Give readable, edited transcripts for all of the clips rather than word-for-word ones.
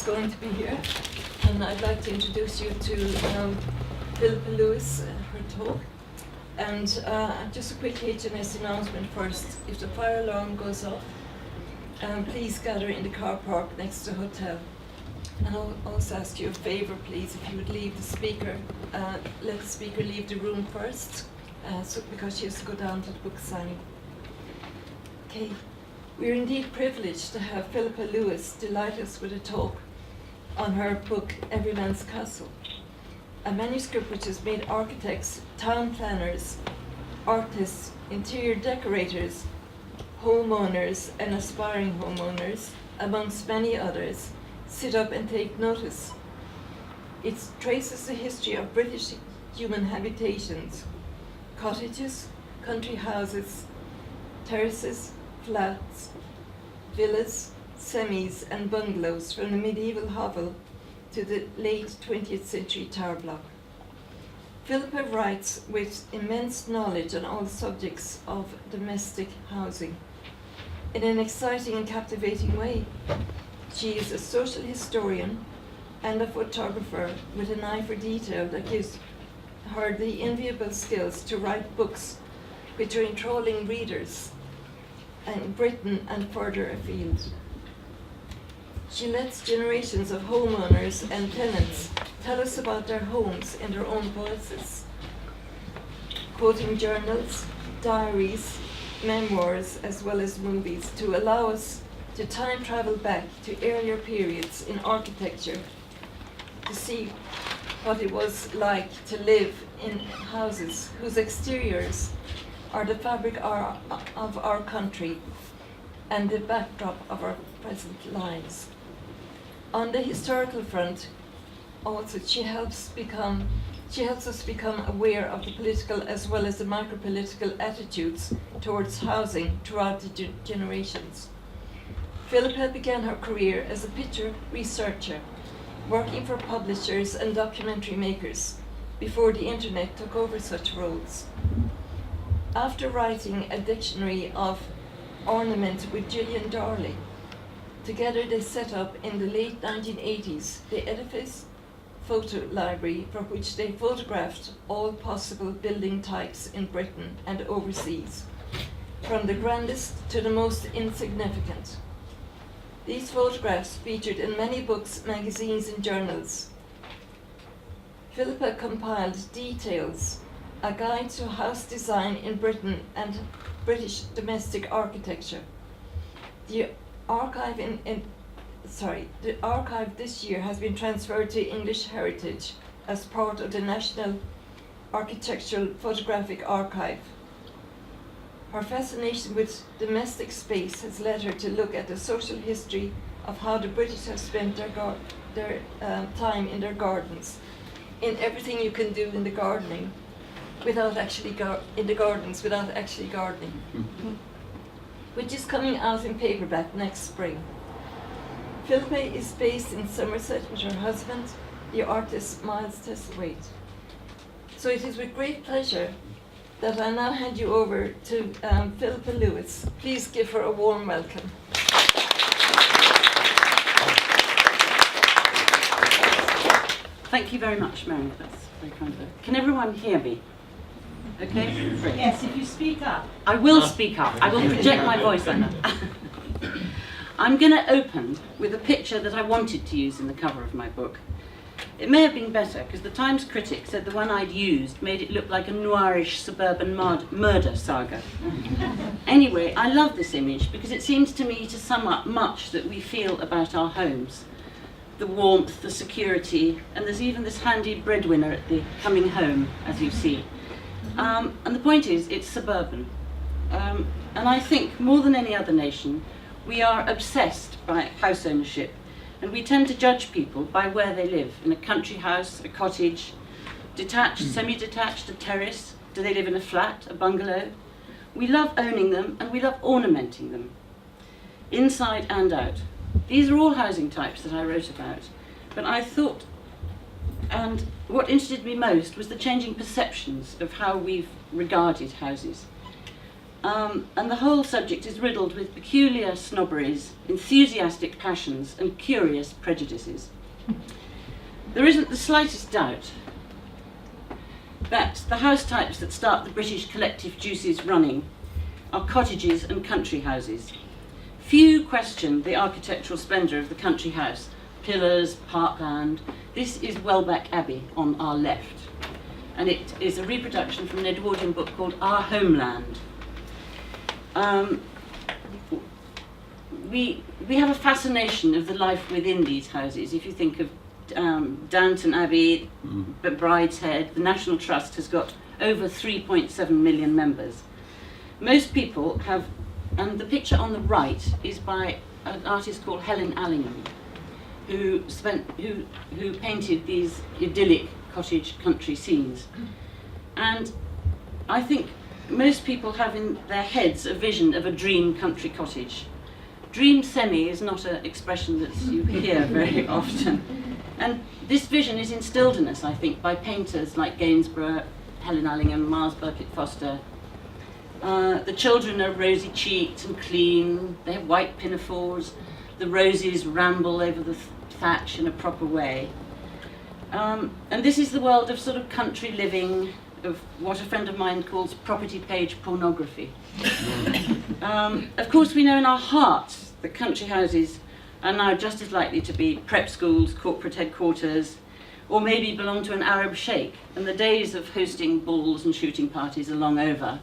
going to be here, and I'd like to introduce you to Philippa Lewis, her talk. And just a quick HMS announcement first. If the fire alarm goes off, please gather in the car park next to the hotel. And I'll also ask you a favor, please, if you would leave the speaker, let the speaker leave the room first, because she has to go down to the book signing. Okay, we're indeed privileged to have Philippa Lewis delight us with a talk on her book, Every Man's Castle, a manuscript which has made architects, town planners, artists, interior decorators, homeowners and aspiring homeowners, amongst many others, sit up and take notice. It traces the history of British human habitations, cottages, country houses, terraces, flats, villas, semis and bungalows from the medieval hovel to the late 20th century tower block. Philippa writes with immense knowledge on all subjects of domestic housing in an exciting and captivating way. She is a social historian and a photographer with an eye for detail that gives her the enviable skills to write books which are enthralling readers in Britain and further afield. She lets generations of homeowners and tenants tell us about their homes in their own voices, quoting journals, diaries, memoirs, as well as movies, to allow us to time travel back to earlier periods in architecture, to see what it was like to live in houses whose exteriors are the fabric of our country and the backdrop of our present lives. On the historical front, also she helps us become aware of the political as well as the micro-political attitudes towards housing throughout the generations. Philippa began her career as a picture researcher, working for publishers and documentary makers before the internet took over such roles. After writing a dictionary of ornament with Gillian Darley, together they set up in the late 1980s the Edifice Photo Library, for which they photographed all possible building types in Britain and overseas, from the grandest to the most insignificant. These photographs featured in many books, magazines and journals. Philippa compiled Details, a guide to house design in Britain and British domestic architecture. The archive the archive this year has been transferred to English Heritage as part of the National Architectural Photographic Archive. Her fascination with domestic space has led her to look at the social history of how the British have spent their time in their gardens, in everything you can do in the gardening, without actually gardening, which is coming out in paperback next spring. Philippa is based in Somerset with her husband, the artist Miles Testlewaite. So it is with great pleasure that I now hand you over to Philippa Lewis. Please give her a warm welcome. Thank you very much, Mary. That's very kind of her. Can everyone hear me? Okay? Great. Yes, if you speak up. I will speak up. I will project my voice, Anna. I'm going to open with a picture that I wanted to use in the cover of my book. It may have been better, because the Times critic said the one I'd used made it look like a noirish suburban murder saga. Anyway, I love this image because it seems to me to sum up much that we feel about our homes. The warmth, the security, and there's even this handy breadwinner at the coming home, as you see. And the point is, it's suburban. And I think, more than any other nation, we are obsessed by house ownership, and we tend to judge people by where they live, in a country house, a cottage, detached, semi-detached, a terrace. Do they live in a flat, a bungalow? We love owning them, and we love ornamenting them, inside and out. These are all housing types that I wrote about, but I thought, and what interested me most was the changing perceptions of how we've regarded houses. And the whole subject is riddled with peculiar snobberies, enthusiastic passions, and curious prejudices. There isn't the slightest doubt that the house types that start the British collective juices running are cottages and country houses. Few question the architectural splendour of the country house, pillars, parkland. This is Welbeck Abbey on our left, and it is a reproduction from an Edwardian book called Our Homeland. We have a fascination of the life within these houses. If you think of Downton Abbey, Brideshead, the National Trust has got over 3.7 million members. Most people have, and the picture on the right is by an artist called Helen Allingham, who painted these idyllic cottage country scenes. And I think most people have in their heads a vision of a dream country cottage. Dream semi is not an expression that you hear very often. And this vision is instilled in us, I think, by painters like Gainsborough, Helen Allingham, Miles Burkitt Foster. The children are rosy-cheeked and clean. They have white pinafores. The roses ramble over the thatch in a proper way. And this is the world of sort of country living, of what a friend of mine calls property page pornography. Of course, we know in our hearts that country houses are now just as likely to be prep schools, corporate headquarters, or maybe belong to an Arab sheikh, and the days of hosting balls and shooting parties are long over.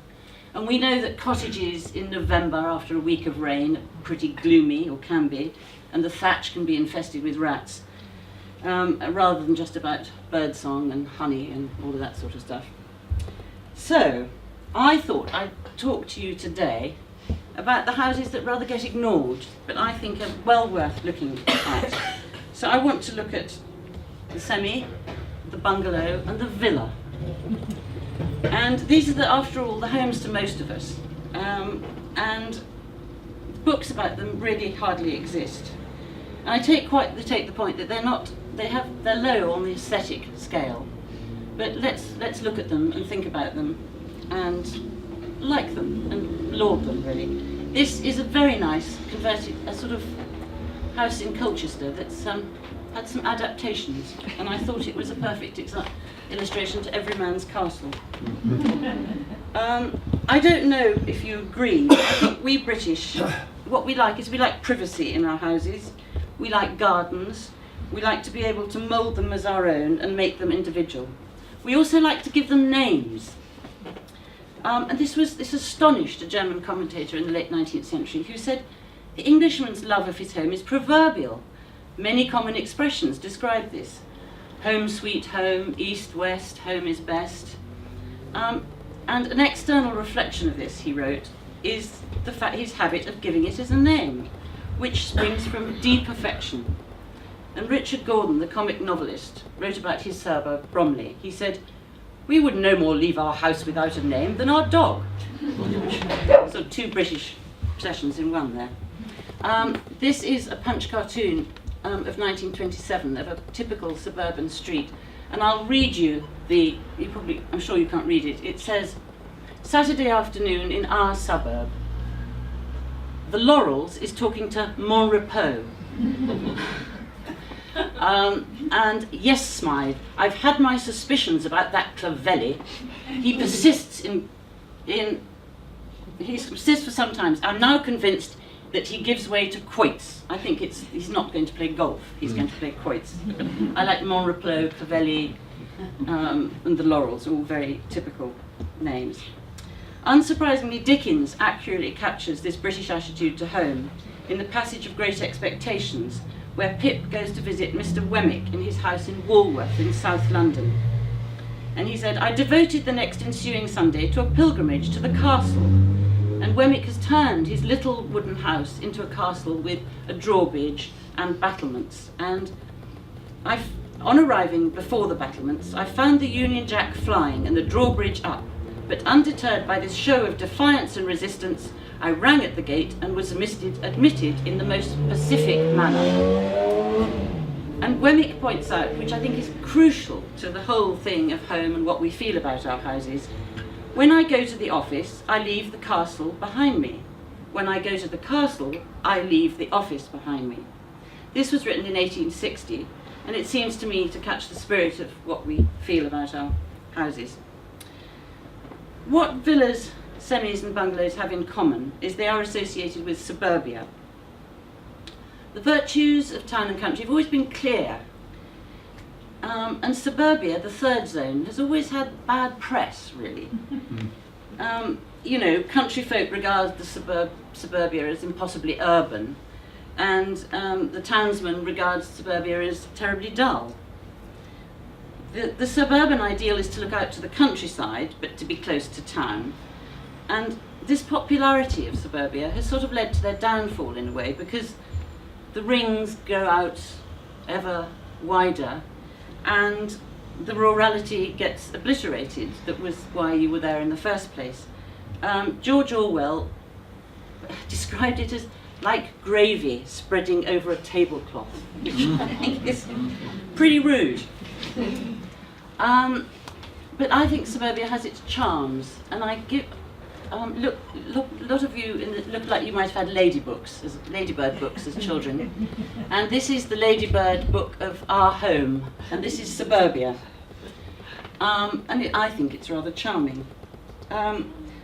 And we know that cottages in November after a week of rain are pretty gloomy, or can be, and the thatch can be infested with rats, rather than just about birdsong and honey and all of that sort of stuff. So, I thought I'd talk to you today about the houses that rather get ignored, but I think are well worth looking at. So I want to look at the semi, the bungalow, and the villa. And these are, after all, the homes to most of us. And books about them really hardly exist. And I take the point that they're low on the aesthetic scale. But let's look at them and think about them and like them and laud them, really. This is a very nice converted, a sort of house in Colchester that's had some adaptations, and I thought it was a perfect illustration to every man's castle. I don't know if you agree. I think we British, what we like is we like privacy in our houses. We like gardens. We like to be able to mould them as our own and make them individual. We also like to give them names. And this astonished a German commentator in the late 19th century who said, the Englishman's love of his home is proverbial. Many common expressions describe this. Home sweet home, east, west, home is best. And an external reflection of this, he wrote, is his habit of giving it as a name, which springs from deep affection. And Richard Gordon, the comic novelist, wrote about his suburb, Bromley. He said, "We would no more leave our house without a name than our dog." So two British obsessions in one there. This is a Punch cartoon of 1927 of a typical suburban street. And I'll read you I'm sure you can't read it. It says, Saturday afternoon in our suburb. The Laurels is talking to Mon Repos. And yes, Smythe, I've had my suspicions about that Clavelli. He persists for some time. I'm now convinced that he gives way to quoits. I think he's not going to play golf, he's going to play quoits. I like Mon Repos, Clavelli, and the Laurels, all very typical names. Unsurprisingly, Dickens accurately captures this British attitude to home in The Passage of Great Expectations, where Pip goes to visit Mr. Wemmick in his house in Walworth in South London. And he said, I devoted the next ensuing Sunday to a pilgrimage to the castle. And Wemmick has turned his little wooden house into a castle with a drawbridge and battlements. And on arriving before the battlements, I found the Union Jack flying and the drawbridge up. But undeterred by this show of defiance and resistance, I rang at the gate and was admitted in the most pacific manner. And Wemmick points out, which I think is crucial to the whole thing of home and what we feel about our houses, When I go to the office, I leave the castle behind me. When I go to the castle, I leave the office behind me. This was written in 1860, and it seems to me to catch the spirit of what we feel about our houses. What villas, semis and bungalows have in common is they are associated with suburbia. The virtues of town and country have always been clear, and suburbia, the third zone, has always had bad press, really. You know, country folk regard the suburbia as impossibly urban, and the townsman regards suburbia as terribly dull. The suburban ideal is to look out to the countryside, but to be close to town. And this popularity of suburbia has sort of led to their downfall in a way, because the rings go out ever wider and the rurality gets obliterated. That was why you were there in the first place. George Orwell described it as like gravy spreading over a tablecloth, which I think is pretty rude. But I think suburbia has its charms, and I give look, a lot of you look like you might have had ladybird books as children, and this is the ladybird book of our home, and this is suburbia, and I think it's rather charming.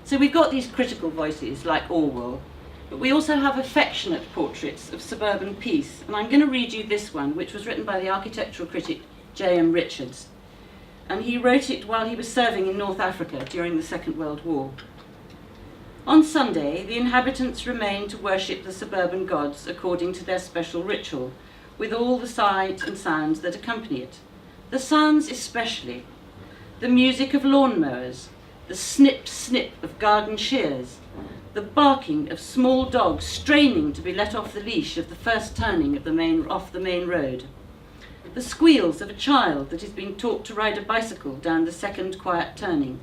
So we've got these critical voices like Orwell, but we also have affectionate portraits of suburban peace, and I'm going to read you this one, which was written by the architectural critic J.M. Richards, and he wrote it while he was serving in North Africa during the Second World War. On Sunday, the inhabitants remained to worship the suburban gods according to their special ritual, with all the sights and sounds that accompany it. The sounds especially, the music of lawnmowers, the snip-snip of garden shears, the barking of small dogs straining to be let off the leash of the first turning of off the main road, the squeals of a child that is being taught to ride a bicycle down the second quiet turning,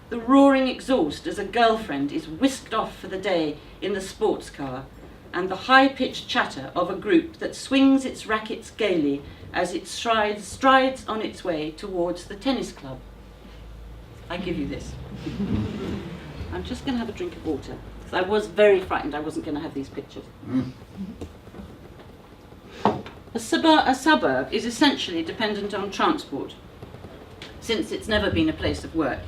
the roaring exhaust as a girlfriend is whisked off for the day in the sports car, and the high-pitched chatter of a group that swings its rackets gaily as it strides on its way towards the tennis club. I give you this. I'm just going to have a drink of water, because I was very frightened I wasn't going to have these pictures. A suburb is essentially dependent on transport, since it's never been a place of work.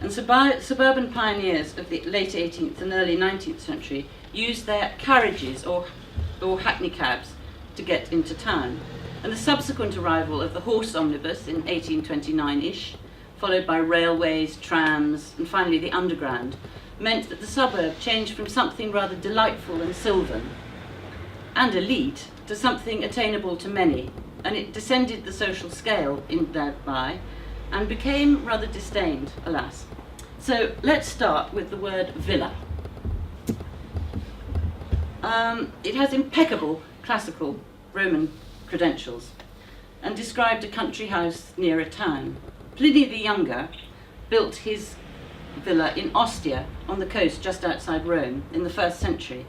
And suburban pioneers of the late 18th and early 19th century used their carriages or hackney cabs to get into town. And the subsequent arrival of the horse omnibus in 1829-ish, followed by railways, trams, and finally the underground, meant that the suburb changed from something rather delightful and sylvan and elite to something attainable to many, and it descended the social scale in thereby and became rather disdained, alas. So let's start with the word villa. It has impeccable classical Roman credentials and described a country house near a town. Pliny the Younger built his villa in Ostia on the coast just outside Rome in the 1st century.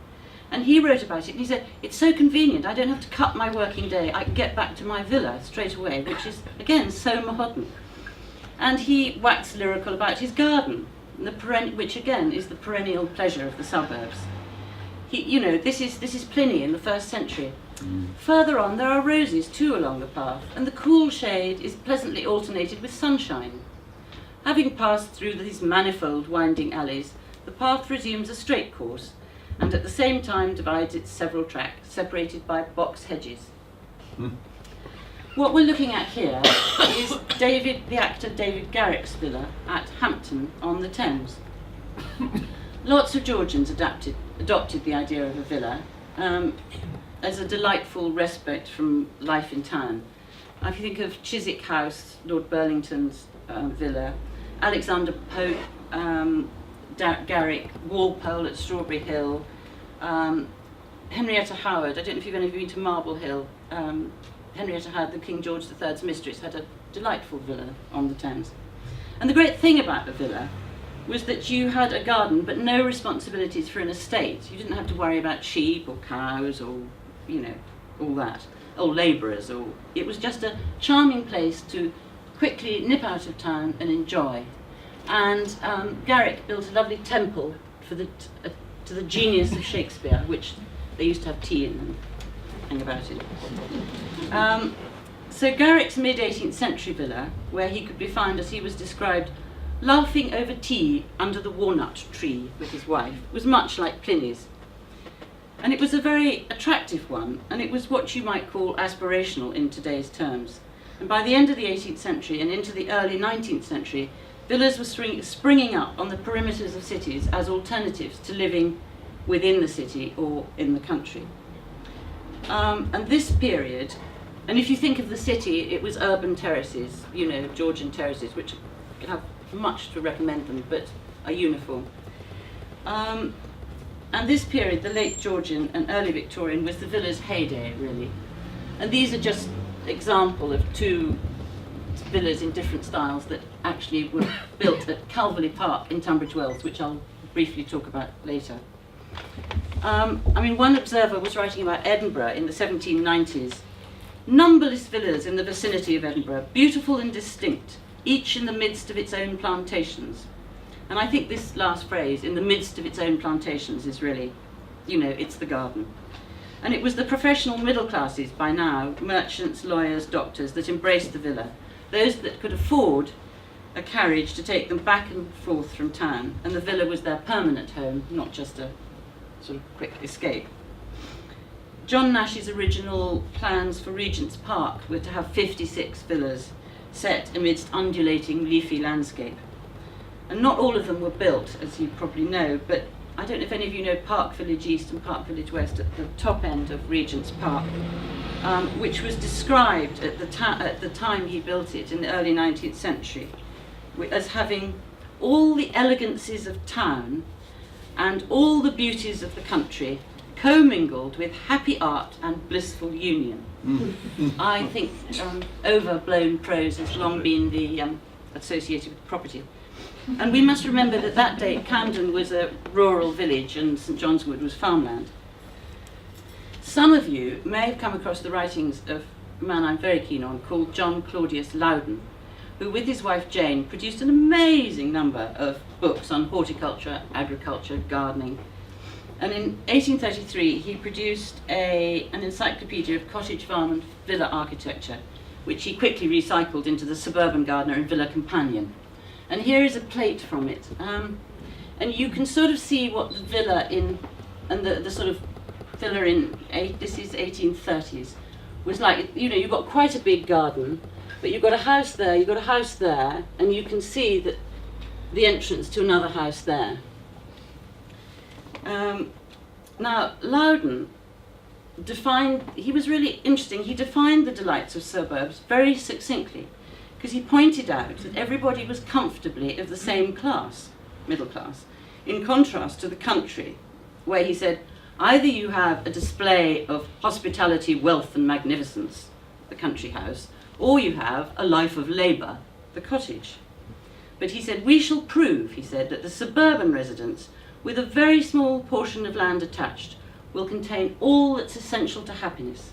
And he wrote about it and he said, it's so convenient, I don't have to cut my working day, I can get back to my villa straight away, which is, again, so modern. And he waxed lyrical about his garden, which again is the perennial pleasure of the suburbs. This is Pliny in the 1st century. Further on, there are roses too along the path, and the cool shade is pleasantly alternated with sunshine. Having passed through these manifold winding alleys, the path resumes a straight course, and at the same time divides its several tracks, separated by box hedges. What we're looking at here is the actor David Garrick's villa at Hampton on the Thames. Lots of Georgians adopted the idea of a villa as a delightful respite from life in town. If you think of Chiswick House, Lord Burlington's villa, Alexander Pope, Garrick, Walpole at Strawberry Hill, Henrietta Howard. I don't know if you've ever been to Marble Hill. Henrietta Howard, the King George III's mistress, had a delightful villa on the Thames. And the great thing about the villa was that you had a garden but no responsibilities for an estate. You didn't have to worry about sheep or cows or, all that, or labourers. It was just a charming place to quickly nip out of town and enjoy. And Garrick built a lovely temple for to the genius of Shakespeare, which they used to have tea in and hang about in. So Garrick's mid-18th century villa, where he could be found, as he was described, laughing over tea under the walnut tree with his wife, was much like Pliny's. And it was a very attractive one, and it was what you might call aspirational in today's terms. And by the end of the 18th century and into the early 19th century, villas were springing up on the perimeters of cities as alternatives to living within the city or in the country. And this period, and if you think of the city, it was urban terraces, you know, Georgian terraces, which have much to recommend them, but are uniform. And this period, the late Georgian and early Victorian, was the villa's heyday, really. And these are just example of two villas in different styles that actually were built at Calverley Park in Tunbridge Wells, which I'll briefly talk about later. I mean, one observer was writing about Edinburgh in the 1790s. Numberless villas in the vicinity of Edinburgh, beautiful and distinct, each in the midst of its own plantations. And I think this last phrase, in the midst of its own plantations, is really, you know, it's the garden. And it was the professional middle classes by now, merchants, lawyers, doctors, that embraced the villa, those that could afford a carriage to take them back and forth from town, and the villa was their permanent home, not just a sort of quick escape. John Nash's original plans for Regent's Park were to have 56 villas set amidst undulating leafy landscape. And not all of them were built, as you probably know, but I don't know if any of you know Park Village East and Park Village West at the top end of Regent's Park, which was described at the time he built it in the early 19th century as having all the elegancies of town and all the beauties of the country commingled with happy art and blissful union. I think overblown prose has long been the associated with property. And we must remember that that day Camden was a rural village and St John's Wood was farmland. Some of you may have come across the writings of a man I'm very keen on called John Claudius Loudon, who with his wife Jane produced an amazing number of books on horticulture, agriculture, gardening. And in 1833 he produced an encyclopedia of cottage, farm and villa architecture, which he quickly recycled into the Suburban Gardener and Villa Companion. And here is a plate from it. And you can sort of see what the villa the sort of villa in, this is 1830s, was like. You know, you've got quite a big garden, but you've got a house there, you've got a house there, and you can see that the entrance to another house there. Now, Loudon he was really interesting, he defined the delights of suburbs very succinctly, because he pointed out that everybody was comfortably of the same class, middle class, in contrast to the country, where he said, either you have a display of hospitality, wealth and magnificence, the country house, or you have a life of labour, the cottage. But he said, we shall prove, he said, that the suburban residence, with a very small portion of land attached, will contain all that's essential to happiness.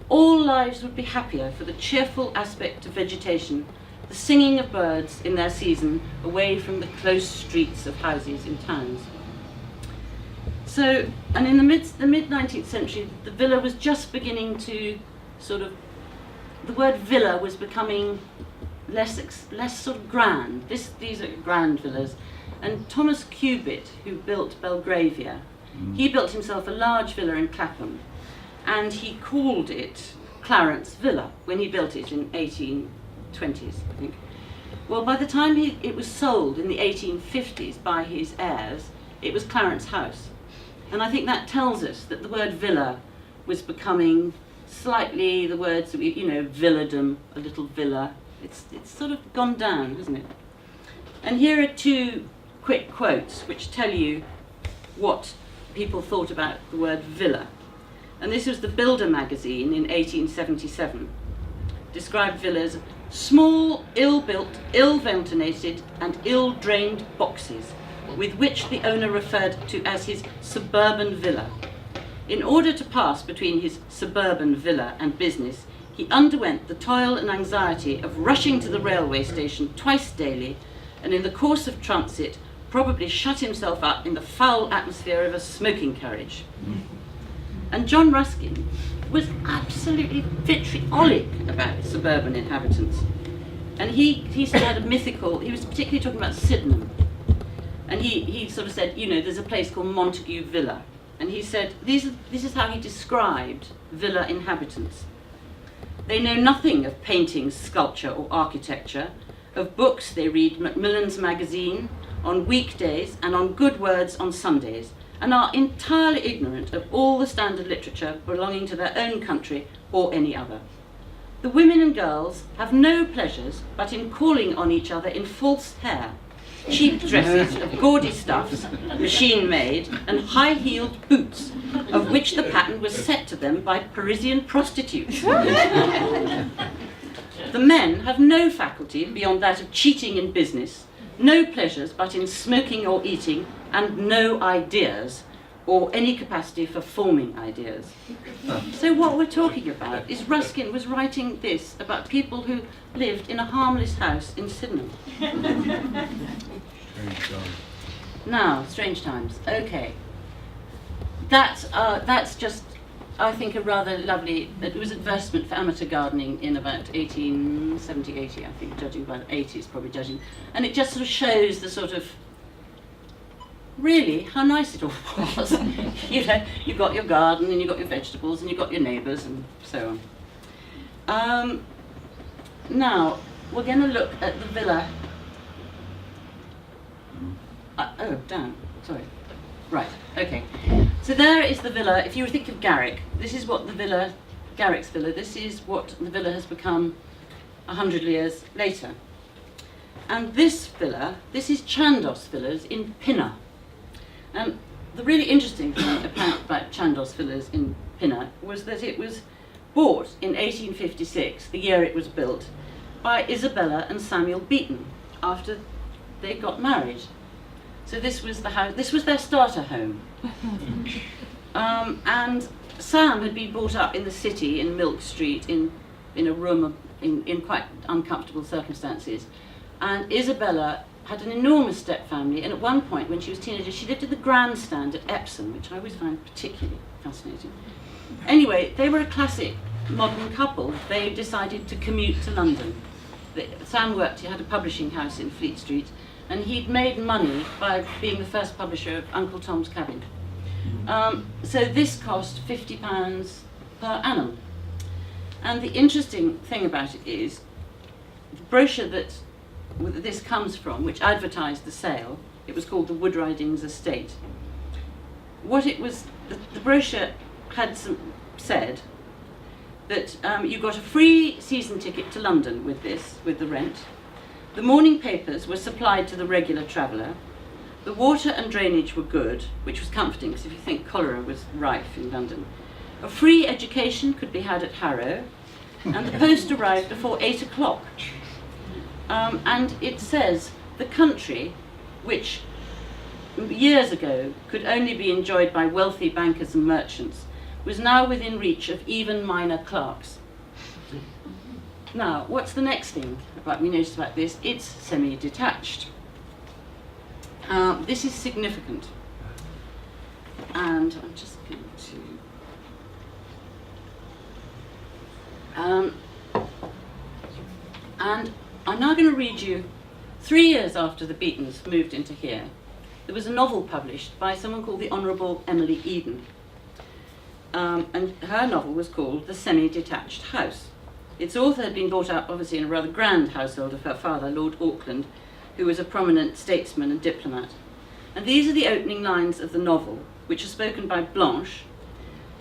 All lives would be happier for the cheerful aspect of vegetation, the singing of birds in their season, away from the close streets of houses in towns. So, and in the mid-19th century, the villa was just beginning to the word villa was becoming less sort of grand. These are grand villas. And Thomas Cubitt, who built Belgravia, he built himself a large villa in Clapham, and he called it Clarence Villa when he built it in 1820s, I think. Well, by the time it was sold in the 1850s by his heirs, it was Clarence House. And I think that tells us that the word villa was becoming slightly the words, villadom, a little villa. It's sort of gone down, hasn't it? And here are two quick quotes which tell you what people thought about the word villa. And this was the Builder magazine in 1877. Described villas, small, ill-built, ill-ventilated and ill-drained boxes, with which the owner referred to as his suburban villa. In order to pass between his suburban villa and business, he underwent the toil and anxiety of rushing to the railway station twice daily, and in the course of transit probably shut himself up in the foul atmosphere of a smoking carriage. And John Ruskin was absolutely vitriolic about suburban inhabitants. And he sort of had a mythical, he was particularly talking about Sydenham. And he sort of said, you know, there's a place called Montague Villa. And he said, this is how he described villa inhabitants. They know nothing of painting, sculpture or architecture. Of books they read Macmillan's Magazine on weekdays and on Good Words on Sundays, and are entirely ignorant of all the standard literature belonging to their own country or any other. The women and girls have no pleasures but in calling on each other in false hair, cheap dresses of gaudy stuffs, machine-made, and high-heeled boots, of which the pattern was set to them by Parisian prostitutes. The men have no faculty beyond that of cheating in business, no pleasures but in smoking or eating, and no ideas, or any capacity for forming ideas. So what we're talking about is Ruskin was writing this about people who lived in a harmless house in Sydenham. Now, strange times. Okay. That's just, I think, a rather lovely, it was advertisement for amateur gardening in about 1870, 80, I think, judging by the 80s, probably judging. And it just sort of shows the sort of, really, how nice it all was. You know, you've got your garden and you've got your vegetables and you've got your neighbours and so on. Now, we're going to look at the villa. Oh, down, sorry. Right, okay. So there is the villa. If you think of Garrick, this is what the villa, Garrick's villa, this is what the villa has become 100 years later. And this villa, this is Chandos Villas in Pinner. And the really interesting thing about Chandos Villas in Pinner was that it was bought in 1856, the year it was built, by Isabella and Samuel Beaton after they got married. So this was the house, this was their starter home. And Sam had been brought up in the city in Milk Street in a room in quite uncomfortable circumstances. And Isabella had an enormous step family, and at one point when she was a teenager she lived in the grandstand at Epsom, which I always find particularly fascinating. Anyway, they were a classic modern couple. They decided to commute to London. Sam worked, he had a publishing house in Fleet Street, and he'd made money by being the first publisher of Uncle Tom's Cabin. So this cost £50 per annum. And the interesting thing about it is, the brochure that this comes from, which advertised the sale, it was called the Wood Ridings Estate. What it was, the brochure had said that you got a free season ticket to London with this, with the rent. The morning papers were supplied to the regular traveller. The water and drainage were good, which was comforting, because if you think cholera was rife in London. A free education could be had at Harrow, and the post arrived before 8 o'clock. And it says the country, which years ago could only be enjoyed by wealthy bankers and merchants, was now within reach of even minor clerks. Now, what's the next thing about we noticed about this? It's semi-detached. This is significant, and I'm just going to. And I'm now going to read you 3 years after the Beatons moved into here. There was a novel published by someone called the Honourable Emily Eden, and her novel was called The Semi-Detached House. Its author had been brought up, obviously, in a rather grand household of her father, Lord Auckland, who was a prominent statesman and diplomat. And these are the opening lines of the novel, which are spoken by Blanche,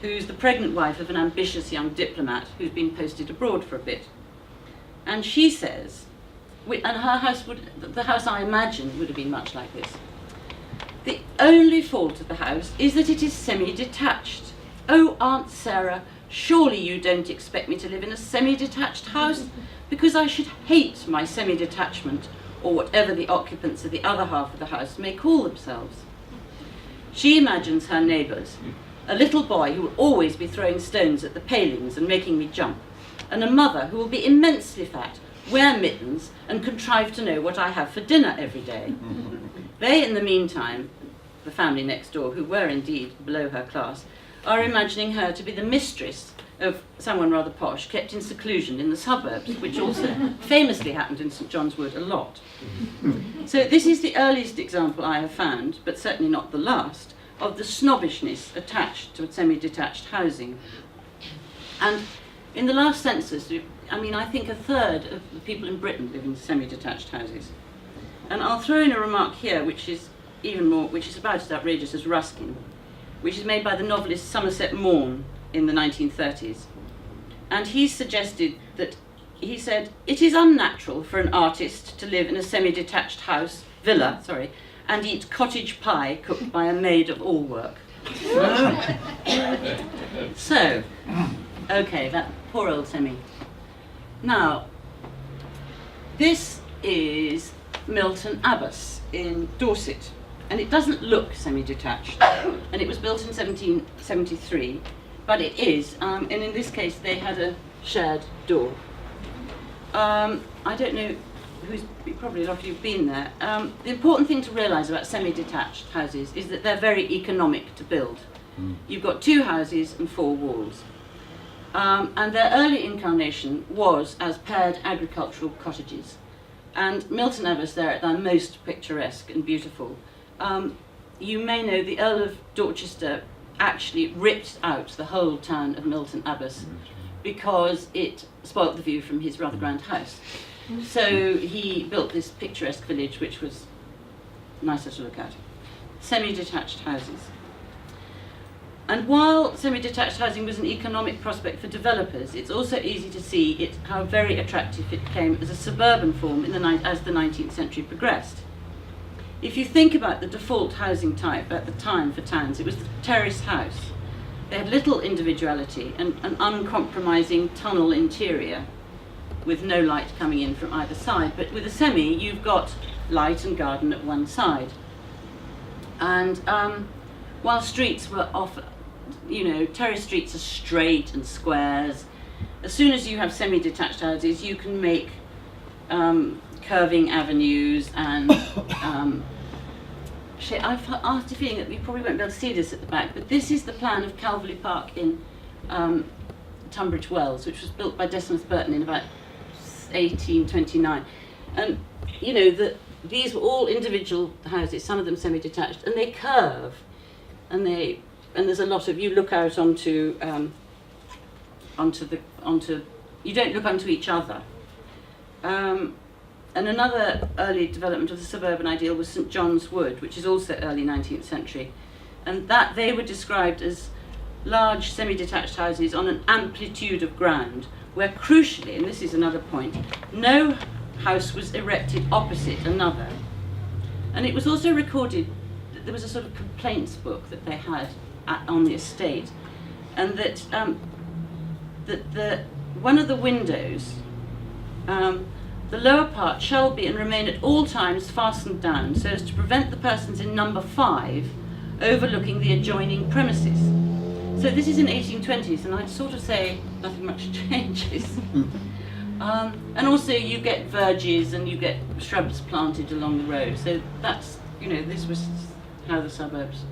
who's the pregnant wife of an ambitious young diplomat who's been posted abroad for a bit. And she says, and her house the house I imagine would have been much like this. The only fault of the house is that it is semi-detached. Oh, Aunt Sarah, surely you don't expect me to live in a semi-detached house, because I should hate my semi-detachment, or whatever the occupants of the other half of the house may call themselves. She imagines her neighbours, a little boy who will always be throwing stones at the palings and making me jump, and a mother who will be immensely fat, wear mittens, and contrive to know what I have for dinner every day. They, in the meantime, the family next door, who were indeed below her class, are imagining her to be the mistress of someone rather posh, kept in seclusion in the suburbs, which also famously happened in St John's Wood a lot. So this is the earliest example I have found, but certainly not the last, of the snobbishness attached to semi-detached housing. And in the last census, I mean, I think a third of the people in Britain live in semi-detached houses. And I'll throw in a remark here, which is about as outrageous as Ruskin, which is made by the novelist Somerset Maugham in the 1930s. And he suggested that, he said, it is unnatural for an artist to live in a semi-detached villa, and eat cottage pie cooked by a maid of all work. So, okay, that poor old semi. Now, this is Milton Abbas in Dorset, and it doesn't look semi-detached, and it was built in 1773, but it is, and in this case they had a shared door. I don't know probably a lot of you have been there. The important thing to realise about semi-detached houses is that they're very economic to build. You've got 2 houses and 4 walls. And their early incarnation was as paired agricultural cottages. And Milton Abbas there at their most picturesque and beautiful. You may know the Earl of Dorchester actually ripped out the whole town of Milton Abbas because it spoilt the view from his rather grand house. So he built this picturesque village which was nicer to look at. Semi-detached houses. And while semi-detached housing was an economic prospect for developers, it's also easy to see how very attractive it became as a suburban form as the 19th century progressed. If you think about the default housing type at the time for towns, it was the terrace house. They had little individuality and an uncompromising tunnel interior with no light coming in from either side. But with a semi, you've got light and garden at one side. And while streets were often, terrace streets are straight and squares, as soon as you have semi-detached houses, you can make curving avenues and I've asked a feeling that we probably won't be able to see this at the back, but this is the plan of Calverley Park in Tunbridge Wells, which was built by Decimus Burton in about 1829. And these were all individual houses, some of them semi-detached, and they curve, and there's a lot of, you look out onto you don't look onto each other. And another early development of the suburban ideal was St John's Wood, which is also early 19th century. And that they were described as large semi-detached houses on an amplitude of ground, where crucially, and this is another point, no house was erected opposite another. And it was also recorded that there was a sort of complaints book that they had on the estate, and that one of the windows, the lower part shall be and remain at all times fastened down so as to prevent the persons in number 5 overlooking the adjoining premises. So this is in 1820s, and I'd sort of say nothing much changes. And also you get verges and you get shrubs planted along the road. So that's, this was how the suburbs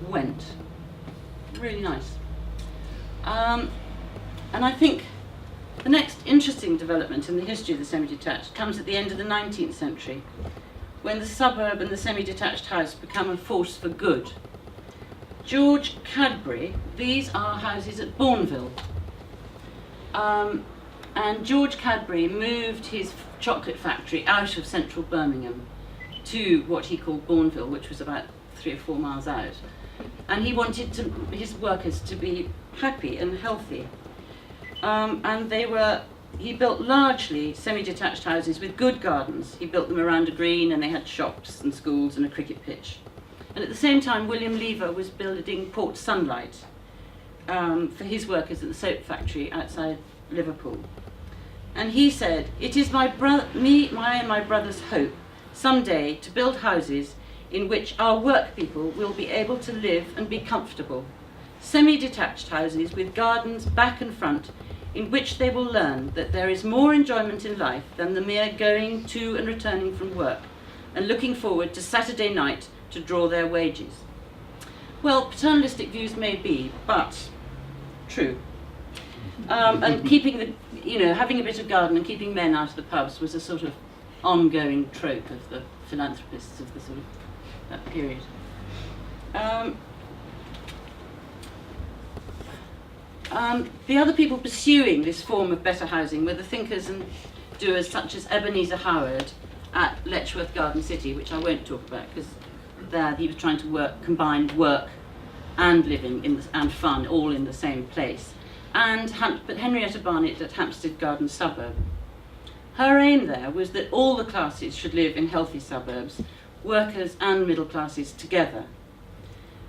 went. Really nice. And I think the next interesting development in the history of the semi-detached comes at the end of the 19th century, when the suburb and the semi-detached house become a force for good. George Cadbury, these are houses at Bourneville. And George Cadbury moved his chocolate factory out of central Birmingham to what he called Bourneville, which was about 3 or 4 miles out. And he wanted his workers to be happy and healthy. And he built largely semi-detached houses with good gardens. He built them around a green, and they had shops and schools and a cricket pitch. And at the same time, William Lever was building Port Sunlight for his workers at the soap factory outside Liverpool. And he said, "It is my and my brother's hope someday to build houses in which our work people will be able to live and be comfortable. Semi-detached houses with gardens back and front, in which they will learn that there is more enjoyment in life than the mere going to and returning from work and looking forward to Saturday night to draw their wages. Well, paternalistic views may be, but true. And keeping having a bit of garden and keeping men out of the pubs was a sort of ongoing trope of the philanthropists of the sort of that period. The other people pursuing this form of better housing were the thinkers and doers such as Ebenezer Howard at Letchworth Garden City, which I won't talk about because there he was trying to combine work and living and fun all in the same place. But Henrietta Barnett at Hampstead Garden Suburb. Her aim there was that all the classes should live in healthy suburbs, workers and middle classes together,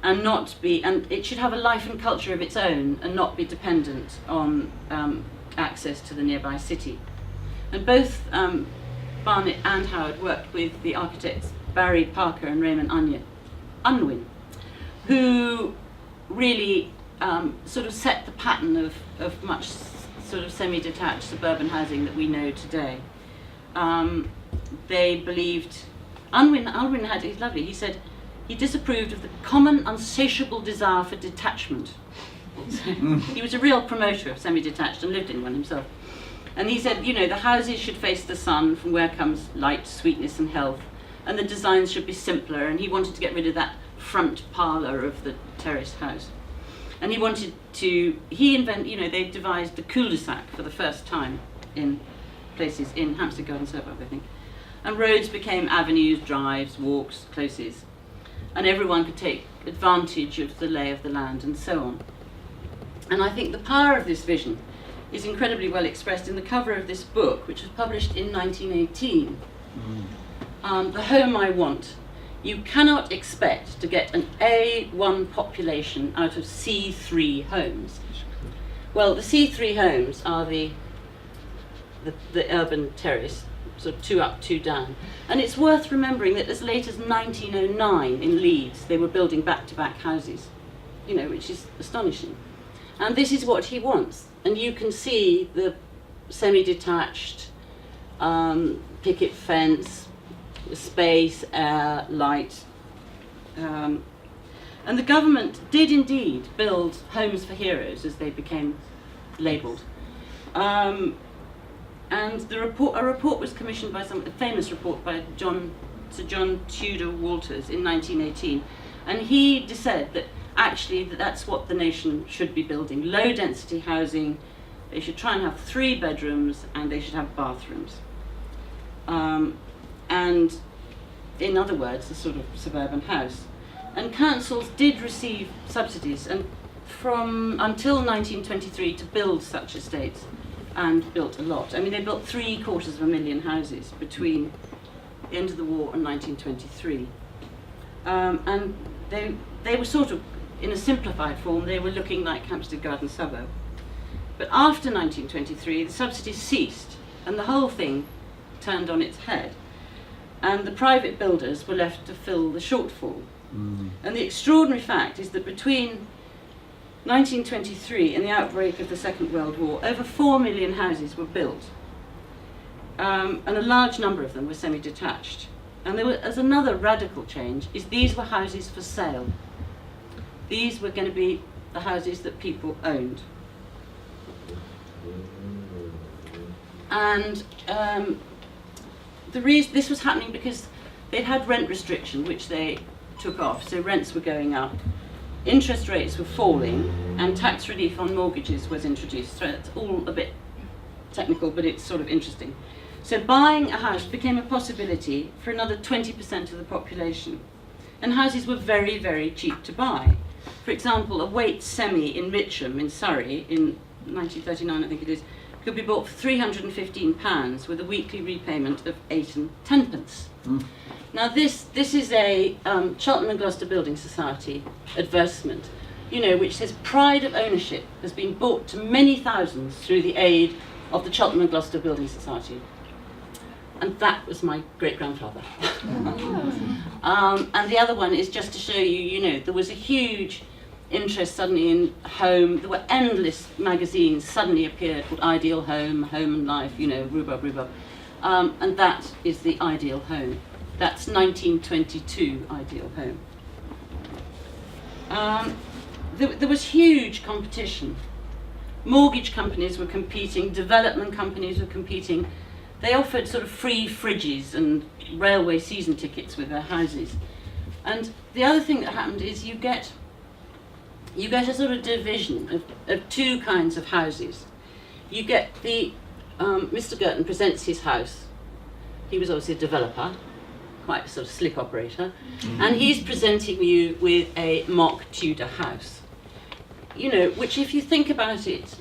and it should have a life and culture of its own and not be dependent on access to the nearby city. And both Barnett and Howard worked with the architects Barry Parker and Raymond Unwin, who really sort of set the pattern of much sort of semi-detached suburban housing that we know today. They believed, Unwin had, he's lovely, he said he disapproved of the common unsatiable desire for detachment. He was a real promoter of semi-detached and lived in one himself. And he said, the houses should face the sun, from where comes light, sweetness and health, and the designs should be simpler, and he wanted to get rid of that front parlour of the terraced house. And he wanted to, they devised the cul-de-sac for the first time in places in Hampstead Garden Suburb, I think. And roads became avenues, drives, walks, closes. And everyone could take advantage of the lay of the land and so on. And I think the power of this vision is incredibly well expressed in the cover of this book, which was published in 1918. The Home I Want. You cannot expect to get an A1 population out of C3 homes. Well, the C3 homes are the urban terrace, sort of 2 up, 2 down. And it's worth remembering that as late as 1909 in Leeds, they were building back-to-back houses, which is astonishing. And this is what he wants. And you can see the semi-detached picket fence, space, air, light. And the government did indeed build homes for heroes, as they became labelled. And a report was commissioned by a famous report by Sir John Tudor Walters in 1918. And he said that actually that's what the nation should be building. Low density housing, they should try and have 3 bedrooms and they should have bathrooms. And in other words, a sort of suburban house. And councils did receive subsidies until 1923 to build such estates, and built a lot. I mean, they built 750,000 houses between the end of the war and 1923. And they were sort of, in a simplified form, they were looking like Hampstead Garden Suburb. But after 1923, the subsidies ceased, and the whole thing turned on its head. And the private builders were left to fill the shortfall. And the extraordinary fact is that between 1923 and the outbreak of the Second World War, over 4 million houses were built. And a large number of them were semi-detached. And as another radical change, these were houses for sale. These were going to be the houses that people owned. And this was happening because they'd had rent restriction, which they took off, so rents were going up, interest rates were falling, and tax relief on mortgages was introduced. So it's all a bit technical, but it's sort of interesting. So buying a house became a possibility for another 20% of the population. And houses were very, very cheap to buy. For example, a Waite semi in Mitcham in Surrey in 1939, I think it is, could be bought for £315 with a weekly repayment of 8 and 10 pence. Now this is a Cheltenham and Gloucester Building Society advertisement, which says pride of ownership has been brought to many thousands through the aid of the Cheltenham and Gloucester Building Society. And that was my great-grandfather. And the other one is just to show you, there was a huge interest suddenly in home. There were endless magazines suddenly appeared called Ideal Home, Home and Life, you know, rhubarb. And that is the ideal home. That's 1922 ideal home. There was huge competition. Mortgage companies were competing, development companies were competing. They offered sort of free fridges and railway season tickets with their houses. And the other thing that happened is you get a sort of division of two kinds of houses. You get the, Mr. Girton presents his house. He was obviously a developer, quite a sort of slick operator, and he's presenting you with a mock Tudor house. You know, which if you think about it,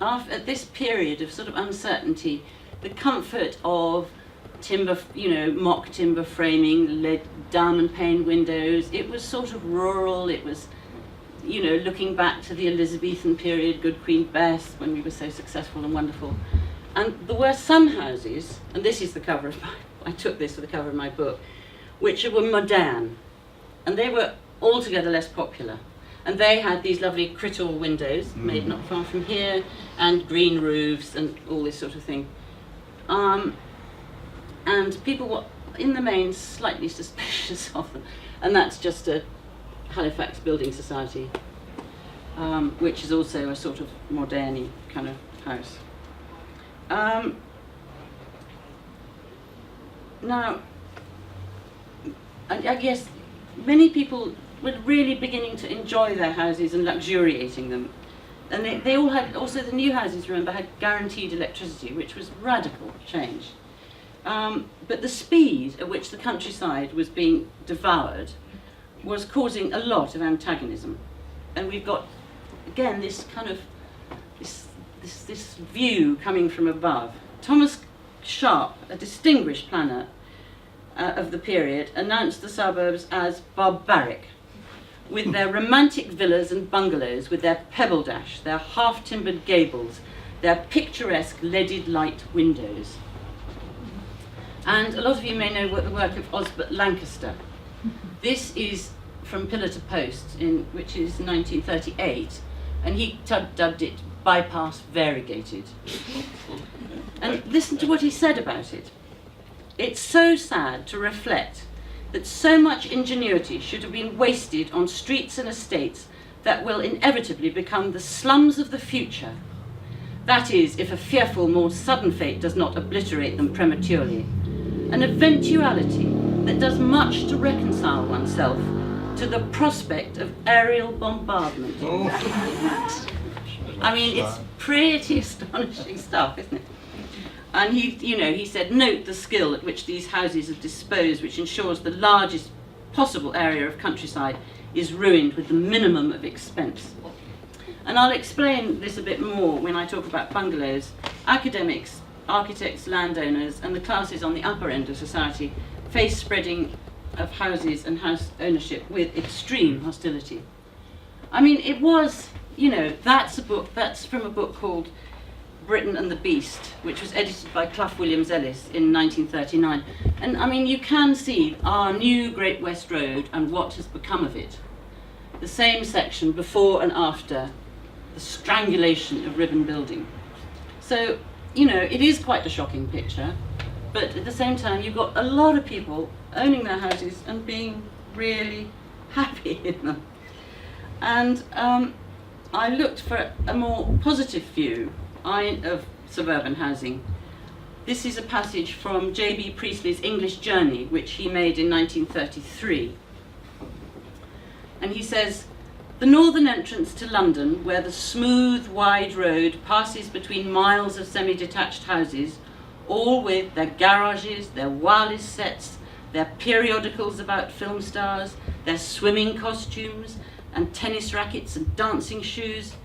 at this period of sort of uncertainty, the comfort of timber, you know, mock timber framing, lead diamond pane windows, it was sort of rural, it was, you know, looking back to the Elizabethan period, Good Queen Bess, when we were so successful and wonderful. And there were some houses, and this is the cover of I took this for the cover of my book, which were modern, and they were altogether less popular. And they had these lovely crittle windows made not far from here, and green roofs and all this sort of thing. And people were, in the main, slightly suspicious of them. And that's just a Halifax Building Society, which is also a sort of modern-y kind of house. Now, I guess many people were really beginning to enjoy their houses and luxuriating them. And they all had, also the new houses, remember, had guaranteed electricity, which was radical change. But the speed at which the countryside was being devoured was causing a lot of antagonism. And we've got, again, this kind of, this view coming from above. Thomas Sharp, a distinguished planner of the period, announced the suburbs as barbaric, with their romantic villas and bungalows, with their pebble dash, their half-timbered gables, their picturesque leaded light windows. And a lot of you may know the work of Osbert Lancaster. This is from Pillar to Post, which is 1938, and he dubbed it bypass variegated. And listen to what he said about it. It's so sad to reflect that so much ingenuity should have been wasted on streets and estates that will inevitably become the slums of the future. That is, if a fearful, more sudden fate does not obliterate them prematurely. An eventuality that does much to reconcile oneself to the prospect of aerial bombardment. I mean, it's pretty astonishing stuff, isn't it? And he said, note the skill at which these houses are disposed, which ensures the largest possible area of countryside is ruined with the minimum of expense. And I'll explain this a bit more when I talk about bungalows. Academics, architects, landowners, and the classes on the upper end of society face spreading of houses and house ownership with extreme hostility. I mean, it was, that's from a book called Britain and the Beast, which was edited by Clough Williams Ellis in 1939. And I mean, you can see our new Great West Road and what has become of it. The same section before and after the strangulation of ribbon building. So, it is quite a shocking picture, but at the same time, you've got a lot of people owning their houses and being really happy in them. And I looked for a more positive view of suburban housing. This is a passage from J.B. Priestley's English Journey, which he made in 1933. And he says, the northern entrance to London, where the smooth, wide road passes between miles of semi-detached houses, all with their garages, their wireless sets, their periodicals about film stars, their swimming costumes, and tennis rackets and dancing shoes.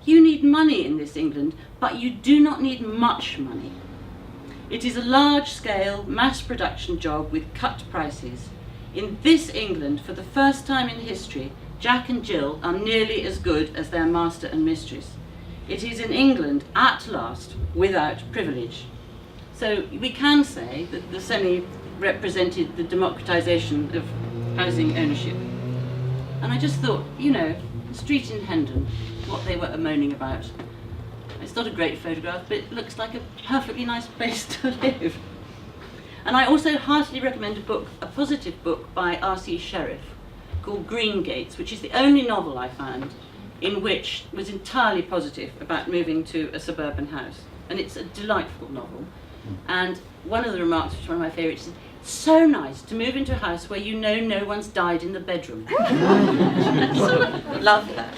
You need money in this England, but you do not need much money. It is a large-scale, mass production job with cut prices. In this England, for the first time in history, Jack and Jill are nearly as good as their master and mistress. It is in England, at last, without privilege. So we can say that the semi represented the democratization of housing ownership. And I just thought, street in Hendon, what they were moaning about. It's not a great photograph, but it looks like a perfectly nice place to live. And I also heartily recommend a positive book by R.C. Sheriff called Green Gates, which is the only novel I found in which was entirely positive about moving to a suburban house. And it's a delightful novel. And one of the remarks, which is one of my favourites, is, "It's so nice to move into a house where you know no one's died in the bedroom." Love that.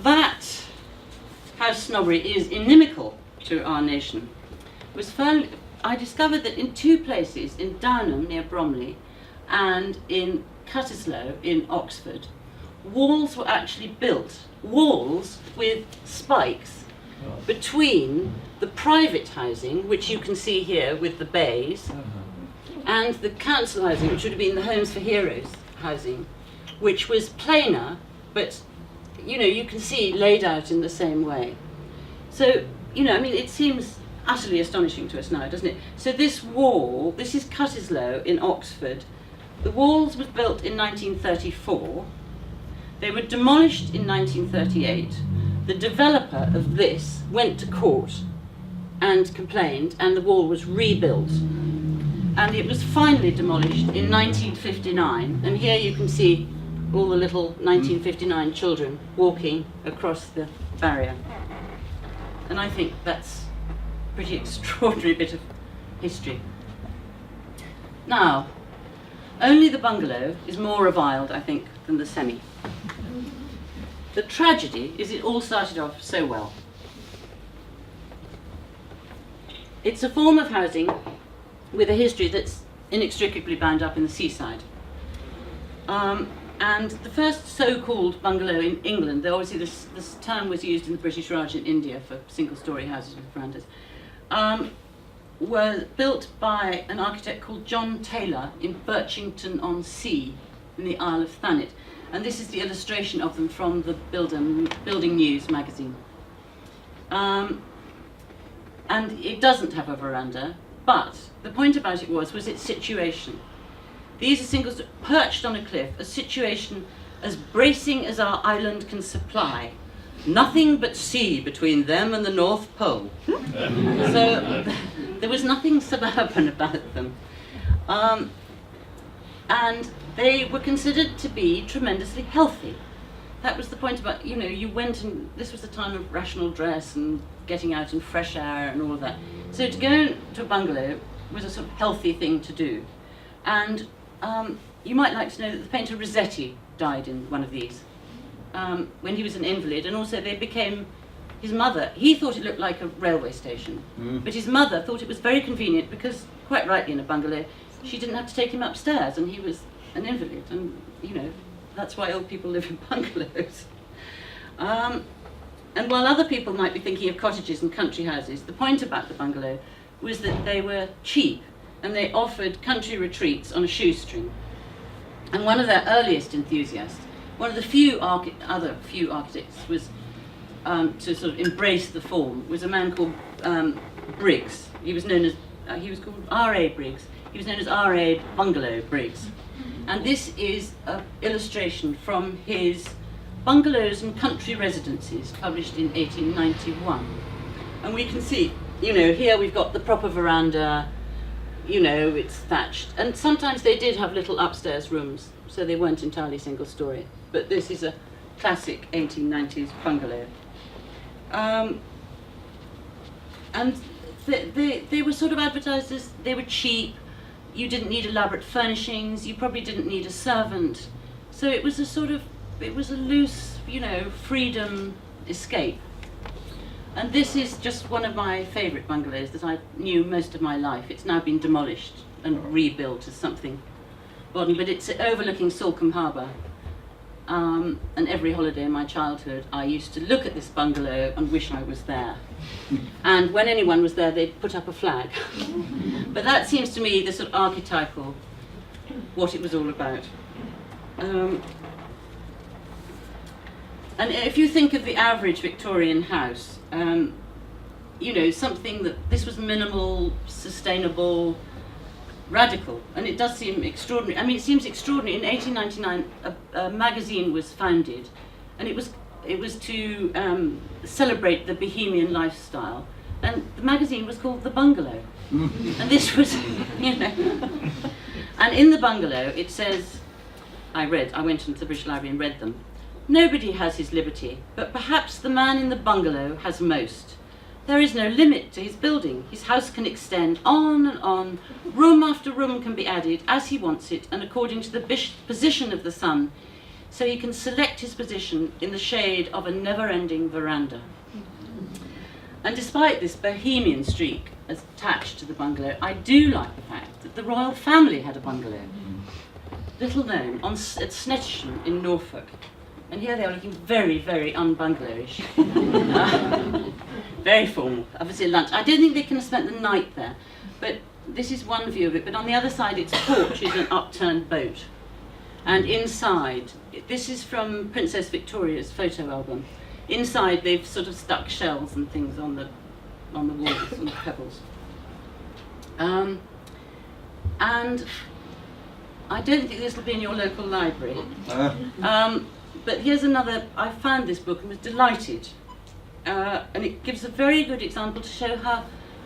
That house snobbery is inimical to our nation. I discovered that in two places, in Downham near Bromley and in Cutteslowe in Oxford, walls were actually built, walls with spikes between the private housing, which you can see here with the bays, and the council housing, which would have been the Homes for Heroes housing, which was plainer, but you can see laid out in the same way. So, it seems utterly astonishing to us now, doesn't it? So this wall, this is Cutteslowe in Oxford. The walls were built in 1934. They were demolished in 1938. The developer of this went to court and complained, and the wall was rebuilt. And it was finally demolished in 1959. And here you can see all the little 1959 children walking across the barrier. And I think that's a pretty extraordinary bit of history. Now, only the bungalow is more reviled, I think, than the semi. The tragedy is it all started off so well. It's a form of housing with a history that's inextricably bound up in the seaside. And the first so-called bungalow in England, though obviously this term was used in the British Raj in India for single-storey houses with verandas, were built by an architect called John Taylor in Birchington-on-Sea in the Isle of Thanet. And this is the illustration of them from the Building News magazine. And it doesn't have a veranda, but the point about it was its situation. These are singles perched on a cliff, a situation as bracing as our island can supply. Nothing but sea between them and the North Pole. So there was nothing suburban about them. And they were considered to be tremendously healthy. That was the point about, you went and this was the time of rational dress and getting out in fresh air and all of that. So to go to a bungalow was a sort of healthy thing to do. And you might like to know that the painter Rossetti died in one of these when he was an invalid, and also they became, his mother, he thought it looked like a railway station, but his mother thought it was very convenient because, quite rightly in a bungalow, she didn't have to take him upstairs, and he was an invalid, and that's why old people live in bungalows. And while other people might be thinking of cottages and country houses, the point about the bungalow was that they were cheap, and they offered country retreats on a shoestring. And one of their earliest enthusiasts, one of the few architects was to sort of embrace the form, was a man called Briggs. He was known as, he was called R.A. Briggs. He was known as R.A. Bungalow Briggs. And this is an illustration from his Bungalows and Country Residences, published in 1891. And we can see, here we've got the proper veranda, it's thatched. And sometimes they did have little upstairs rooms, so they weren't entirely single-storey. But this is a classic 1890s bungalow. And they were sort of advertised as, they were cheap, you didn't need elaborate furnishings, you probably didn't need a servant. So it was a loose, freedom escape. And this is just one of my favourite bungalows that I knew most of my life. It's now been demolished and rebuilt as something modern, but it's overlooking Salcombe Harbour. And every holiday in my childhood, I used to look at this bungalow and wish I was there. And when anyone was there, they'd put up a flag. But that seems to me the sort of archetypal, what it was all about. And if you think of the average Victorian house, something that this was minimal, sustainable, radical, and it does seem extraordinary. I mean, it seems extraordinary. In 1899, a magazine was founded, and it was to celebrate the bohemian lifestyle, and the magazine was called The Bungalow. And this was, you know, and in The Bungalow it says, I went into the British Library and read them. Nobody has his liberty, but perhaps the man in the bungalow has most. There is no limit to his building. His house can extend on and on. Room after room can be added as he wants it and according to the position of the sun, so he can select his position in the shade of a never-ending veranda. And despite this bohemian streak attached to the bungalow, I do like the fact that the royal family had a bungalow, little known, at Snettisham in Norfolk. And here they are looking very, very un-bungalowish. Very formal, obviously lunch. I don't think they can have spent the night there, but this is one view of it. But on the other side, its porch is an upturned boat. And inside, this is from Princess Victoria's photo album. Inside, they've sort of stuck shells and things on the walls and the pebbles. And I don't think this will be in your local library. But here's another. I found this book and was delighted. And it gives a very good example to show how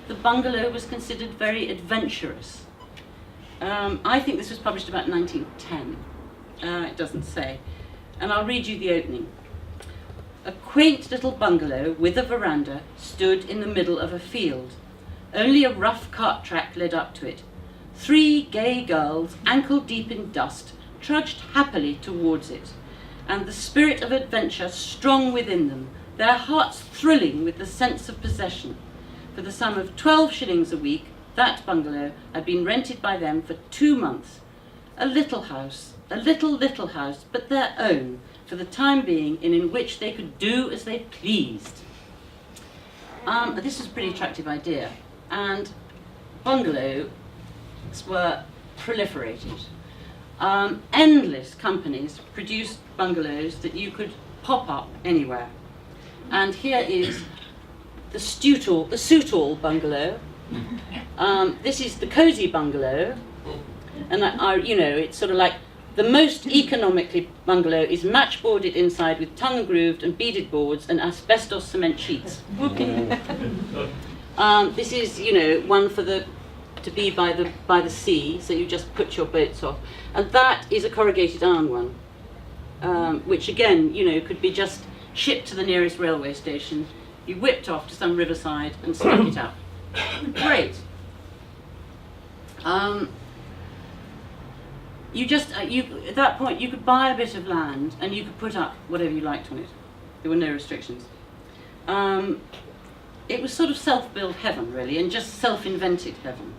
the bungalow was considered very adventurous. I think this was published about 1910. It doesn't say. And I'll read you the opening. A quaint little bungalow with a veranda stood in the middle of a field. Only a rough cart track led up to it. 3 gay girls, ankle deep in dust, trudged happily towards it, and the spirit of adventure strong within them, their hearts thrilling with the sense of possession. For the sum of 12 shillings a week, that bungalow had been rented by them for 2 months. A little house, but their own, for the time being, in which they could do as they pleased. This is a pretty attractive idea, and bungalows were proliferated. Endless companies produced bungalows that you could pop up anywhere. And here is the Suitall bungalow. This is the Cosy bungalow, and it's sort of like the most economically bungalow is matchboarded inside with tongue-grooved and beaded boards and asbestos cement sheets. This is, one for to be by the sea, so you just put your boats off, and that is a corrugated iron one, which again, could be just shipped to the nearest railway station. You whipped off to some riverside and stuck it up. Great. At that point, you could buy a bit of land and you could put up whatever you liked on it. There were no restrictions. It was sort of self-built heaven, really, and just self-invented heaven.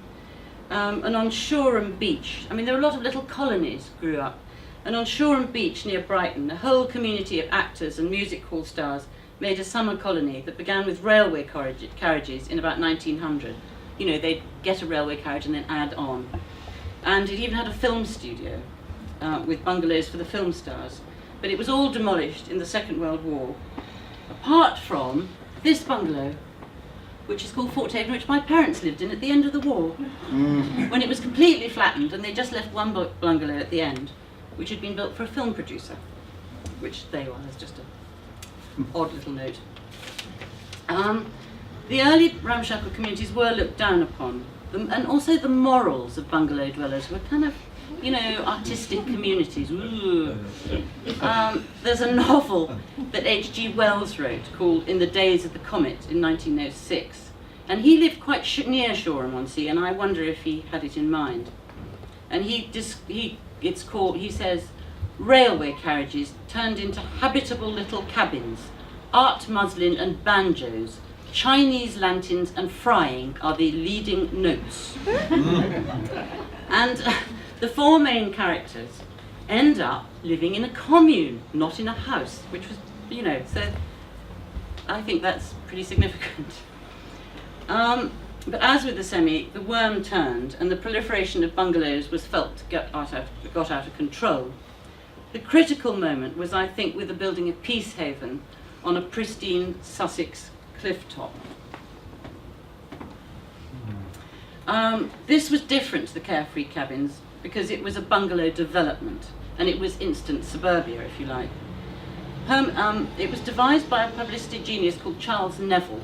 And on Shoreham Beach, there were a lot of little colonies grew up. And on Shoreham Beach near Brighton, a whole community of actors and music hall stars made a summer colony that began with railway carriages in about 1900. They'd get a railway carriage and then add on. And it even had a film studio with bungalows for the film stars. But it was all demolished in the Second World War, apart from this bungalow, which is called Fort Haven, which my parents lived in at the end of the war, when it was completely flattened, and they just left one bungalow at the end, which had been built for a film producer, which there you are, that's just an odd little note. The early ramshackle communities were looked down upon, and also the morals of bungalow dwellers were kind of, artistic communities. There's a novel that H.G. Wells wrote called In the Days of the Comet in 1906, and he lived quite near Shoreham-on-Sea, and I wonder if he had it in mind. And he says, railway carriages turned into habitable little cabins, art muslin and banjos, Chinese lanterns and frying are the leading notes. And the 4 main characters end up living in a commune, not in a house, which was, so I think that's pretty significant. But as with the semi, the worm turned and the proliferation of bungalows was felt to got out of control. The critical moment was, I think, with the building of Peacehaven on a pristine Sussex cliff top. This was different to the carefree cabins because it was a bungalow development, and it was instant suburbia, if you like. It was devised by a publicity genius called Charles Neville,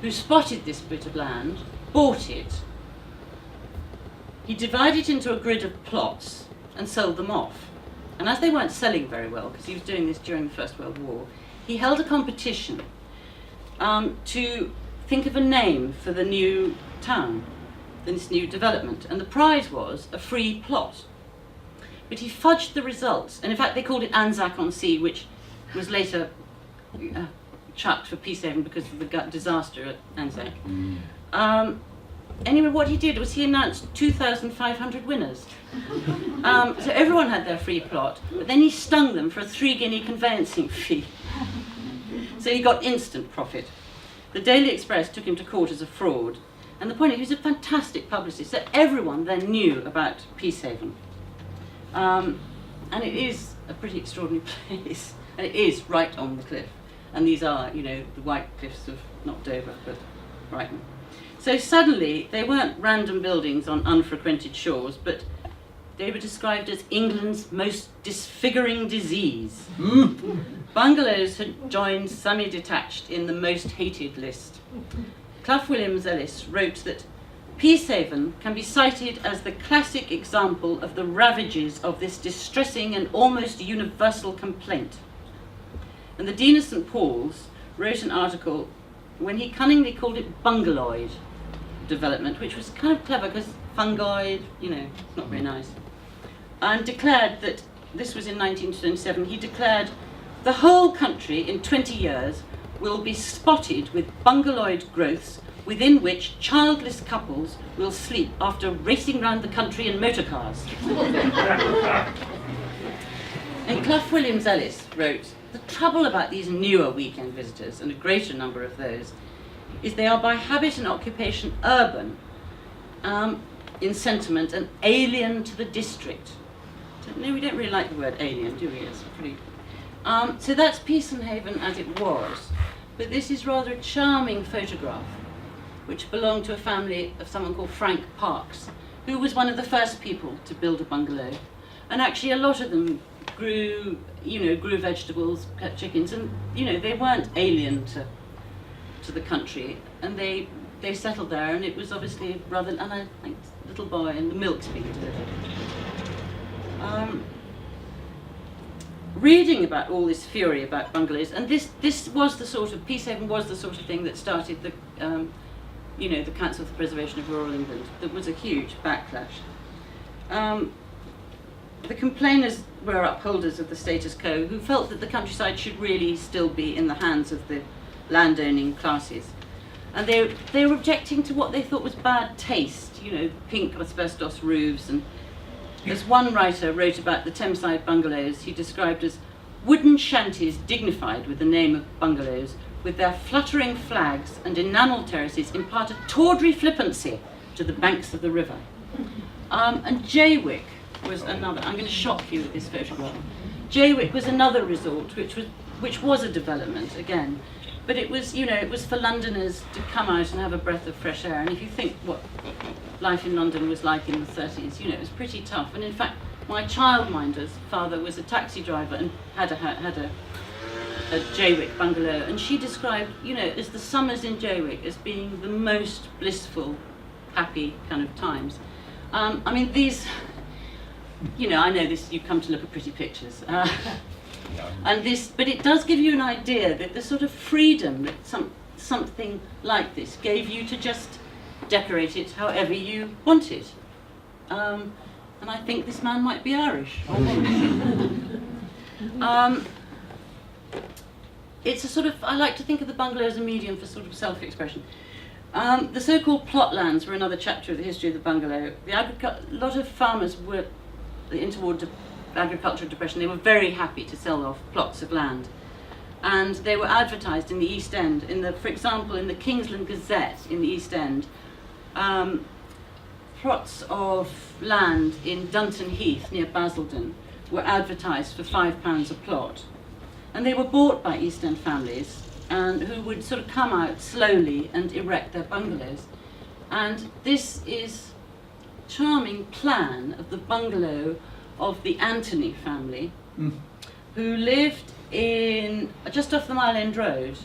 who spotted this bit of land, bought it. He divided it into a grid of plots and sold them off. And as they weren't selling very well, because he was doing this during the First World War, he held a competition to think of a name for the new town, this new development. And the prize was a free plot. But he fudged the results, and in fact they called it Anzac-on-Sea, which was later chucked for Peacehaven because of the disaster at Anzac. Anyway, what he did was he announced 2,500 winners. So everyone had their free plot, but then he stung them for a 3-guinea conveyancing fee. So he got instant profit. The Daily Express took him to court as a fraud, and the point is he was a fantastic publicist, so everyone then knew about Peacehaven. And it is a pretty extraordinary place, and it is right on the cliff. And these are, you know, the white cliffs of not Dover, but Brighton. So suddenly, they weren't random buildings on unfrequented shores, but they were described as England's most disfiguring disease. Bungalows had joined semi-detached in the most hated list. Clough Williams-Ellis wrote that Peacehaven can be cited as the classic example of the ravages of this distressing and almost universal complaint. And the Dean of St. Paul's wrote an article when he cunningly called it bungaloid development, which was kind of clever because fungoid, you know, not very nice, and declared that, this was in 1927, he declared the whole country in 20 years will be spotted with bungaloid growths within which childless couples will sleep after racing round the country in motor cars. And Clough Williams-Ellis wrote, the trouble about these newer weekend visitors, and a greater number of those, is they are by habit and occupation urban in sentiment and alien to the district. No, we don't really like the word alien, do we? It's pretty. So that's Peacehaven as it was. But this is rather a charming photograph, which belonged to a family of someone called Frank Parks, who was one of the first people to build a bungalow. And actually a lot of them grew vegetables, kept chickens, and, you know, they weren't alien to the country, and they settled there, and it was obviously rather, and I think little boy and the milk's being delivered. Reading about all this fury about bungalows, and this was the sort of, Peacehaven was the sort of thing that started the, the Council for the Preservation of Rural England. There was a huge backlash. The complainers were upholders of the status quo, who felt that the countryside should really still be in the hands of the landowning classes. And they were objecting to what they thought was bad taste, you know, pink asbestos roofs. And as one writer wrote about the Thameside bungalows, he described as wooden shanties dignified with the name of bungalows, with their fluttering flags and enamel terraces impart a tawdry flippancy to the banks of the river. And Jaywick was another. I'm going to shock you with this photograph. Jaywick was another resort, which was a development again, but it was, you know, it was for Londoners to come out and have a breath of fresh air. And if you think what life in London was like in the 30s, you know, it was pretty tough. And in fact, my childminder's father was a taxi driver and had a Jaywick bungalow, and she described, you know, as the summers in Jaywick as being the most blissful, happy kind of times. I mean, these. You know, I know this, you come to look at pretty pictures. And this, but it does give you an idea that the sort of freedom that something like this gave you to just decorate it however you wanted. And I think this man might be Irish. It's a sort of, I like to think of the bungalow as a medium for sort of self-expression. The so-called plot lands were another chapter of the history of the bungalow. A lot of farmers were toward agricultural depression. They were very happy to sell off plots of land, and they were advertised in the East End. For example, in the Kingsland Gazette in the East End, plots of land in Dunton Heath near Basildon were advertised for £5 a plot, and they were bought by East End families and who would sort of come out slowly and erect their bungalows. And this is a charming plan of the bungalow of the Anthony family, who lived in just off the Mile End Road,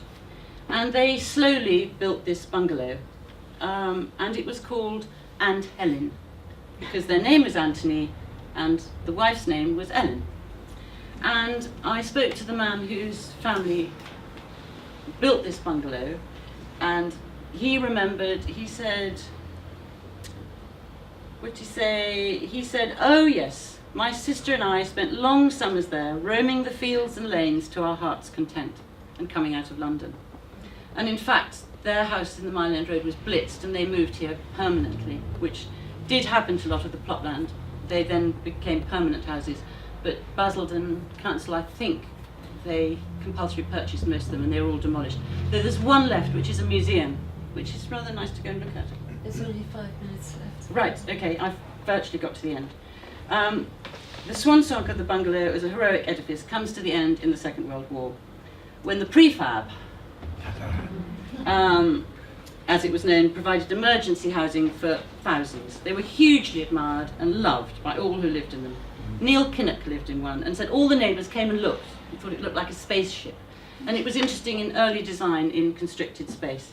and they slowly built this bungalow, and it was called Aunt Helen, because their name was Anthony and the wife's name was Ellen. And I spoke to the man whose family built this bungalow, and he remembered, he said, what did he say? He said, "Oh yes, my sister and I spent long summers there, roaming the fields and lanes to our heart's content, and coming out of London." And in fact, their house in the Mile End Road was blitzed, and they moved here permanently, which did happen to a lot of the plot land. They then became permanent houses, but Basildon Council, I think, they compulsory purchased most of them, and they were all demolished. There's one left, which is a museum, which is rather nice to go and look at. There's only 5 minutes left. Right, okay, I've virtually got to the end. The swan song of the bungalow as a heroic edifice comes to the end in the Second World War, when the prefab, as it was known, provided emergency housing for thousands. They were hugely admired and loved by all who lived in them. Neil Kinnock lived in one and said all the neighbours came and looked and thought it looked like a spaceship. And it was interesting in early design in constricted space.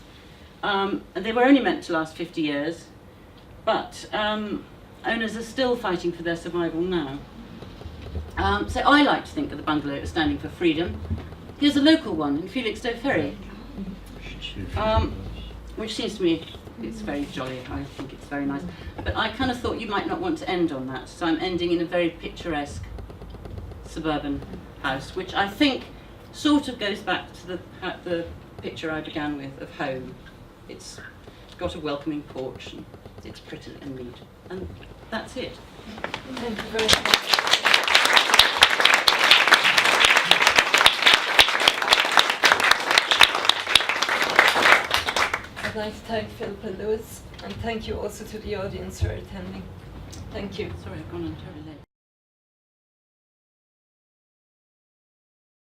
And they were only meant to last 50 years, but owners are still fighting for their survival now. So I like to think of the bungalow as standing for freedom. Here's a local one in Felixstowe Ferry, which seems to me it's very jolly. I think it's very nice. But I kind of thought you might not want to end on that, so I'm ending in a very picturesque suburban house, which I think sort of goes back to the picture I began with of home. It's got a welcoming porch, and it's pretty and neat, and that's it. Thank you very much. I'd like to thank Philippa Lewis, and thank you also to the audience for attending. Thank you. Sorry, I've gone on terribly late.